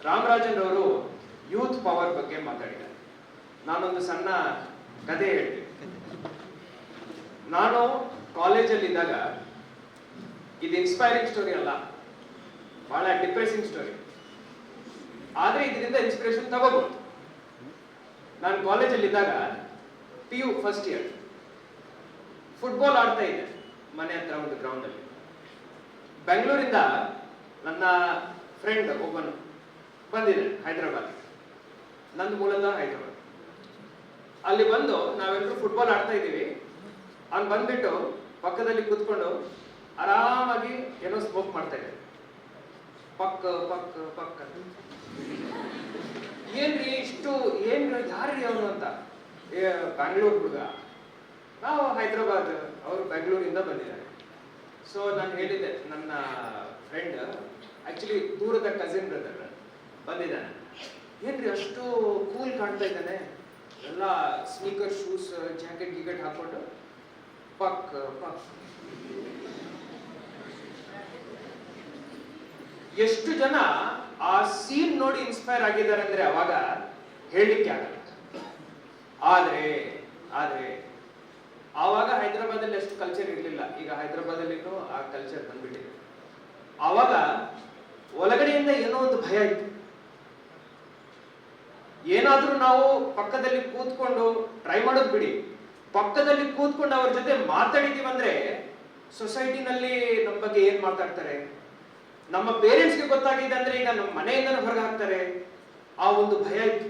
ರಾಮರಾಜನ್ ಅವರು youth power ಬಗ್ಗೆ ಮಾತಾಡಿದ್ದಾರೆ. ನಾನೊಂದು ಸಣ್ಣ ಕಥೆ ಹೇಳ್ತೀನಿ. ನಾನು ಕಾಲೇಜಲ್ಲಿ ಇದ್ದಾಗ, ಇದು ಇನ್ಸ್ಪೈರಿಂಗ್ ಸ್ಟೋರಿ ಅಲ್ಲ, ಬಹಳ ಡಿಪ್ರೆಸಿಂಗ್ ಸ್ಟೋರಿ, ಆದ್ರೆ ಇದರಿಂದ ಇನ್ಸ್ಪಿರೇಷನ್ ತಗೋಬಹುದು. ನಾನು ಕಾಲೇಜಲ್ಲಿ ಇದ್ದಾಗ PU ಫಸ್ಟ್ ಇಯರ್ ಫುಟ್ಬಾಲ್ ಆಡ್ತಾ ಇದ್ದೆ ಮನೆ ಹತ್ರ ಒಂದು ಗ್ರೌಂಡ್ ಅಲ್ಲಿ. ಬೆಂಗಳೂರಿಂದ ನನ್ನ ಫ್ರೆಂಡ್ ಒಬ್ಬನು ಬಂದಿದೆ ಹೈದರಾಬಾದ್, ನಂದು ಮೂಲತಃ ಹೈದರಾಬಾದ್. ಅಲ್ಲಿ ಬಂದು ನಾವೆಲ್ಲರೂ ಫುಟ್ಬಾಲ್ ಆಡ್ತಾ ಇದ್ದೀವಿ. ಅವ್ನು ಬಂದ್ಬಿಟ್ಟು ಪಕ್ಕದಲ್ಲಿ ಕೂತ್ಕೊಂಡು ಆರಾಮಾಗಿ ಏನೋ ಸ್ಮೋಕ್ ಮಾಡ್ತಾ ಇದ್ದಾರೆ. ಪಕ್ಕ ಪಕ್ಕ ಪಕ್ಕ ಏನ್ರಿ ಇಷ್ಟು ಏನ್ರಿ ಯಾರ್ರಿ ಅವನು ಅಂತ. ಬ್ಯಾಂಗ್ಳೂರ್ ಹುಡುಗ, ನಾವು ಹೈದರಾಬಾದ್, ಅವರು ಬೆಂಗಳೂರಿಂದ ಬಂದಿದ್ದಾರೆ. ಸೊ ನಾನು ಹೇಳಿದ್ದೆ, ನನ್ನ ಫ್ರೆಂಡ್ ಆಕ್ಚುಲಿ ದೂರದ ಕಸಿನ್ ಬ್ರದರ್ ಬಂದಿದ್ದಾನೆ, ಏನ್ರಿ ಅಷ್ಟು ಕೂಲ್ ಕಾಣ್ತಾ ಇದ್ದಾನೆ, ಎಲ್ಲ ಸ್ನೀಕರ್ ಶೂಸ್ ಜಾಕೆಟ್ ಗಿಕೆಟ್ ಹಾಕೊಂಡು ಪಕ್ ಪಕ್. ಎಷ್ಟು ಜನ ಆ ಸೀನ್ ನೋಡಿ ಇನ್ಸ್ಪೈರ್ ಆಗಿದ್ದಾರೆ ಅಂದ್ರೆ ಅವಾಗ ಹೇಳಲಿಕ್ಕೆ ಆಗಲ್ಲ. ಆದ್ರೆ ಆವಾಗ ಹೈದರಾಬಾದಲ್ಲಿ ಅಷ್ಟು ಕಲ್ಚರ್ ಇರಲಿಲ್ಲ. ಈಗ ಹೈದರಾಬಾದಲ್ಲಿನೂ ಆ ಕಲ್ಚರ್ ಬಂದ್ಬಿಟ್ಟಿದೆ. ಆವಾಗ ಒಳಗಡೆಯಿಂದ ಏನೋ ಒಂದು ಭಯ ಇತ್ತು. ಏನಾದ್ರೂ ನಾವು ಪಕ್ಕದಲ್ಲಿ ಕೂತ್ಕೊಂಡು ಟ್ರೈ ಮಾಡೋದು ಬಿಡಿ, ಪಕ್ಕದಲ್ಲಿ ಕೂತ್ಕೊಂಡು ಅವ್ರ ಜೊತೆ ಮಾತಾಡಿದೀವಂದ್ರೆ ಸೊಸೈಟಿನಲ್ಲಿ ನಮ್ಮ ಬಗ್ಗೆ ಏನ್ ಮಾತಾಡ್ತಾರೆ, ನಮ್ಮ ಪೇರೆಂಟ್ಸ್ಗೆ ಗೊತ್ತಾಗಿದೆ ಅಂದ್ರೆ ಈಗ ನಮ್ಮ ಮನೆಯಿಂದ ಹೊರಗೆ ಹಾಕ್ತಾರೆ. ಆ ಒಂದು ಭಯ ಇತ್ತು.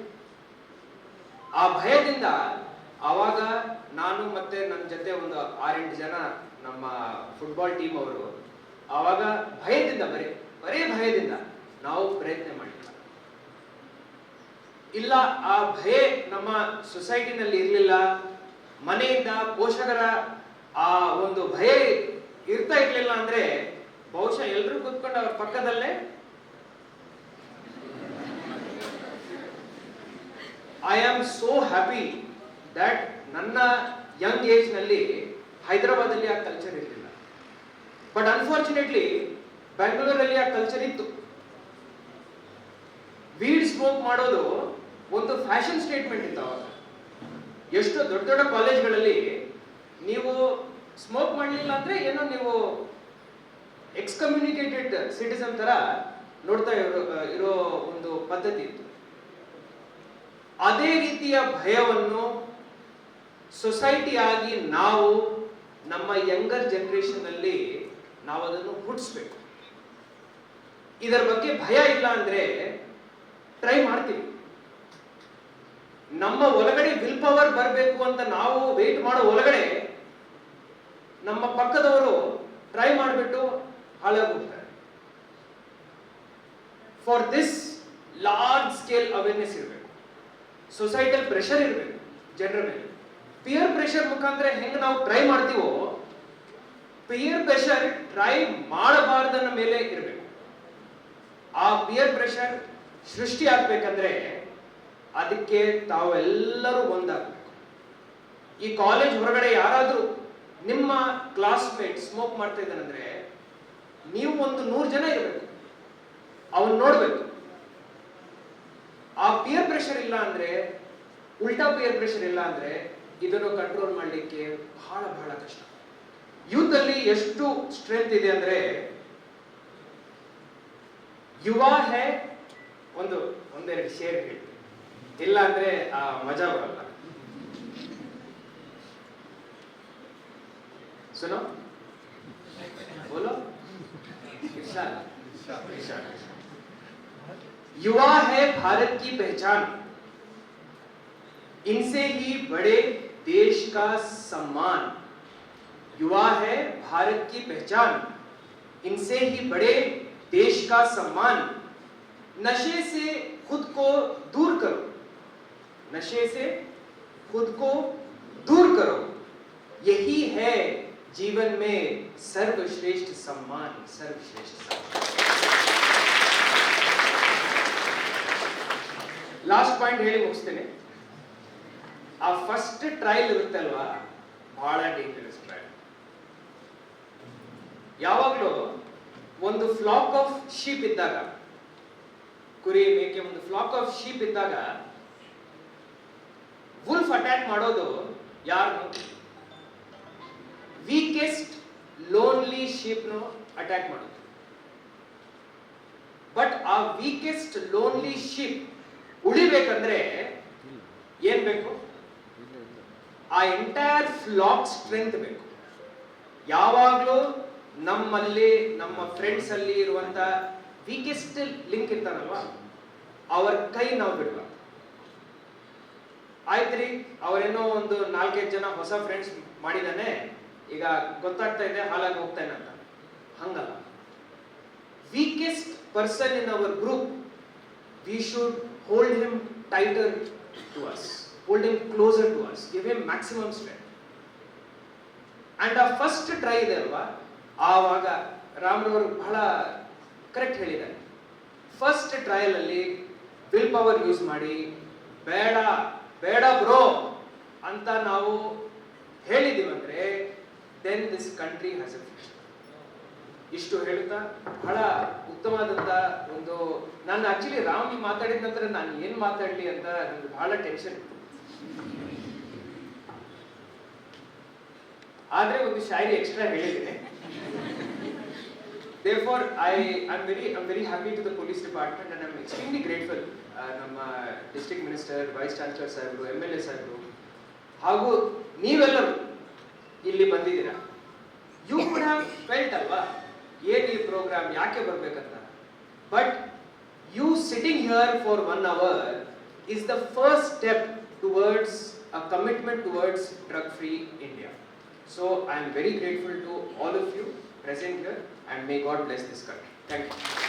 ಆ ಭಯದಿಂದ ಆವಾಗ ನಾನು ಮತ್ತೆ ನನ್ನ ಜೊತೆ ಒಂದು 6-8 ಜನ ನಮ್ಮ ಫುಟ್ಬಾಲ್ ಟೀಮ್ ಅವರು ಆವಾಗ ಭಯದಿಂದ ಬರೇ ಭಯದಿಂದ ನಾವು ಪ್ರಯತ್ನ ಮಾಡಿಲ್ಲ. ಇಲ್ಲ, ಆ ಭಯ ನಮ್ಮ ಸೊಸೈಟಿನಲ್ಲಿ ಇರಲಿಲ್ಲ, ಮನೆಯಿಂದ ಪೋಷಕರ ಆ ಒಂದು ಭಯ ಇರ್ತಾ ಇರ್ಲಿಲ್ಲ ಅಂದ್ರೆ ಬಹುಶಃ ಎಲ್ಲರೂ ಕೂತ್ಕೊಂಡು ಅವ್ರ ಪಕ್ಕದಲ್ಲೇ I am so happy that ನನ್ನ ಯಂಗ್ ಏಜ್ ನಲ್ಲಿ ಹೈದರಾಬಾದಲ್ಲಿ ಆ ಕಲ್ಚರ್ ಇರಲಿಲ್ಲ. ಬಟ್ ಅನ್ಫಾರ್ಚುನೇಟ್ಲಿ ಬೆಂಗಳೂರಲ್ಲಿ ಆ ಕಲ್ಚರ್ ಇತ್ತು. ವೀಡ್ ಸ್ಮೋಕ್ ಮಾಡೋದು ಒಂದು ಫ್ಯಾಷನ್ ಸ್ಟೇಟ್ಮೆಂಟ್ ಇತ್ತು ಅವಾಗ. ಎಷ್ಟೋ ದೊಡ್ಡ ದೊಡ್ಡ ಕಾಲೇಜ್ಗಳಲ್ಲಿ ನೀವು ಸ್ಮೋಕ್ ಮಾಡಲಿಲ್ಲ ಅಂದ್ರೆ ಏನೋ ನೀವು ಎಕ್ಸ್ಕಮ್ಯುನಿಕೇಟೆಡ್ ಸಿಟಿಸನ್ ತರ ನೋಡ್ತಾ ಇರೋ ಒಂದು ಪದ್ಧತಿ ಇತ್ತು. ಅದೇ ರೀತಿಯ ಭಯವನ್ನು ಸೊಸೈಟಿ ಆಗಿ ನಾವು ನಮ್ಮ ಯಂಗರ್ ಜನರೇಷನ್ ಅಲ್ಲಿ ನಾವು ಅದನ್ನು ಹುಟ್ಟಿಸ್ಬೇಕು. ಇದರ ಬಗ್ಗೆ ಭಯ ಇಲ್ಲ ಅಂದ್ರೆ ಟ್ರೈ ಮಾಡ್ತೀವಿ. ನಮ್ಮ ಒಳಗಡೆ ವಿಲ್ ಪವರ್ ಬರಬೇಕು ಅಂತ ನಾವು ವೇಟ್ ಮಾಡೋ ಒಳಗಡೆ ನಮ್ಮ ಪಕ್ಕದವರು ಟ್ರೈ ಮಾಡಿಬಿಟ್ಟು ಹಾಳಾಗೋಗ್ತಾರೆ. For this large scale awareness ಇರಬೇಕು, ಸೊಸೈಟಲ್ ಪ್ರೆಷರ್ ಇರಬೇಕು ಜನರ ಮೇಲೆ. ಪಿಯರ್ ಪ್ರೆಷರ್ ಮುಖಾಂತರ ಹೆಂಗೆ ನಾವು ಟ್ರೈ ಮಾಡ್ತೀವೋ, ಪಿಯರ್ ಪ್ರೆಷರ್ ಟ್ರೈ ಮಾಡಬಾರ್ದನ್ನ ಮೇಲೆ ಇರಬೇಕು. ಆ ಪಿಯರ್ ಪ್ರೆಷರ್ ಸೃಷ್ಟಿ ಆಗ್ಬೇಕಂದ್ರೆ ಅದಕ್ಕೆ ತಾವೆಲ್ಲರೂ ಒಂದಾಗಬೇಕು. ಈ ಕಾಲೇಜ್ ಹೊರಗಡೆ ಯಾರಾದ್ರೂ ನಿಮ್ಮ ಕ್ಲಾಸ್ಮೇಟ್ ಸ್ಮೋಕ್ ಮಾಡ್ತಾ ಇದ್ದಾನಂದ್ರೆ ನೀವು ಒಂದು 100 ಜನ ಇರಬೇಕು, ಅವನ್ ನೋಡ್ಬೇಕು. ಆ ಪಿಯರ್ ಪ್ರೆಷರ್ ಇಲ್ಲ ಅಂದ್ರೆ, ಉಲ್ಟಾ ಪಿಯರ್ ಪ್ರೆಷರ್ ಇಲ್ಲ ಅಂದ್ರೆ ಇದನ್ನು ಕಂಟ್ರೋಲ್ ಮಾಡಲಿಕ್ಕೆ ಬಹಳ ಬಹಳ ಕಷ್ಟ. ಯೂತ್ ಅಲ್ಲಿ ಎಷ್ಟು ಸ್ಟ್ರೆಂತ್ ಇದೆ ಅಂದ್ರೆ, ಯುವ ಹೇ ಒಂದೆರಡು ಶೇರ್ ಹೇಳಿ, ಇಲ್ಲ ಅಂದ್ರೆ ಆ ಮಜಾ ಬರಲ್ಲ. सुनो, बोलो। इरशाद। युवा है भारत की पहचान, इनसे ही बड़े देश का सम्मान। युवा है भारत की पहचान, इनसे ही बड़े देश का सम्मान। नशे से खुद को दूर करो, नशे से खुद को दूर करो, यही है जीवन में सर्वश्रेष्ठ सम्मान, सर्वश्रेष्ठ सम्मान। लास्ट पॉइंट ಹೇಳಿ ಮುಗಿಸ್ತೇನೆ. ಆ ಫಸ್ಟ್ ಟ್ರಯಲ್ ಇರುತ್ತಲ್ವಾ, ಬಹಳ ಡೇಂಜರಸ್ ಟ್ರಯಲ್. ಯಾವಾಗಲೂ ಒಂದು ಫ್ಲಾಕ್ ಆಫ್ ಶೀಪ್ ಇದ್ದಾಗ ಕುರಿ ಮೇಕೆ ಒಂದು ಫ್ಲಾಕ್ ಆಫ್ ಶೀಪ್ ಇದ್ದಾಗ ವುಲ್ಫ್ ಅಟ್ಯಾಕ್ ಮಾಡೋದು ಯಾರನ್ನು? ವೀಕೆಸ್ಟ್ ಲೋನ್ಲಿ ಶೀಪ್ನು ಅಟ್ಯಾಕ್ ಮಾಡೋದು. ಬಟ್ ಆ ವೀಕೆಸ್ಟ್ ಲೋನ್ಲಿ ಶೀಪ್ ಉಳಿಬೇಕಂದ್ರೆ ಏನ್ ಬೇಕು? ಆ ಎಂಟೈರ್ ಫ್ಲಾಕ್ ಸ್ಟ್ರೆಂತ್ ಬೇಕು. ಯಾವಾಗ್ಲೂ ನಮ್ಮಲ್ಲಿ ನಮ್ಮ ಫ್ರೆಂಡ್ಸ್ ಅಲ್ಲಿ ಇರುವಂತ ವೀಕೆಸ್ಟ್ ಲಿಂಕ್ ಇರ್ತಾರಲ್ವಾ, ಅವ್ರ ಕೈ ನಾವು ಬಿಡುವ. ಆಯ್ತ್ರಿ, ಅವರೇನೋ ಒಂದು 4-5 ಜನ ಹೊಸ ಫ್ರೆಂಡ್ಸ್ ಮಾಡಿದಾನೆ, ಈಗ ಗೊತ್ತಾಗ್ತಾ ಇದೆ ಹಾಲಾಗಿ ಹೋಗ್ತಾನೆ ಅಂತ. ಹಂಗಲ್ಲ. Weakest person in our group, we should hold him tighter to us, hold him closer to us, give him maximum strength. And ಆ ಫಸ್ಟ್ ಟ್ರೈ ಇದೆ ಅಲ್ವಾ, ಆವಾಗ ರಾಮ್ರವರು ಬಹಳ ಕರೆಕ್ಟ್ ಹೇಳಿದ್ದಾರೆ. ಫಸ್ಟ್ ಟ್ರಯಲ್ ಅಲ್ಲಿ ವಿಲ್ ಪವರ್ ಯೂಸ್ ಮಾಡಿ ಬೇಡ ಬೇಡ ಬ್ರೋ ಅಂತ ನಾವು ಹೇಳಿದೀವಂದ್ರೆ then this country has a future. ಇಷ್ಟು ಹೇಳುತ್ತಾ ಬಹಳ ಉತ್ತಮವಾದಂತ ಒಂದು, ನಾನು ಆಕ್ಚುಲಿ ರಾಮ್ ಮಾತಾಡಿದ ನಂತರ ನಾನು ಏನ್ ಮಾತಾಡ್ಲಿ ಅಂತ ನನಗೆ ಬಹಳ ಟೆನ್ಷನ್ ಇತ್ತು. ಆದ್ರೆ ಒಂದು ಶಾಯರಿ ಎಕ್ಸ್ಟ್ರಾ ಹೇಳಿದ್ದೀನಿ. Therefore, I'm very happy to the police department and I'm extremely grateful. ನಮ್ಮ ಡಿಸ್ಟ್ರಿಕ್ಟ್ ಮಿನಿಸ್ಟರ್, ವೈಸ್ ಚಾನ್ಸಲರ್ ಸಾಹೇಬರು, MLA ಸಾಹೇಬರು ಹಾಗೂ ನೀವೆಲ್ಲರೂ ಇಲ್ಲಿ ಬಂದಿದ್ದೀರಾ. ಯು ಕುಡ್ ಹ್ಯಾವ್ ಫೆಲ್ಟ್ ಅಲ್ವಾ ಏನ್ ಈ ಪ್ರೋಗ್ರಾಮ್ ಯಾಕೆ ಬರ್ಬೇಕಂತ. But you sitting here for 1 hour is the first step towards a commitment towards drug-free India. So I am very grateful to all of you present here and may God bless this country. Thank you.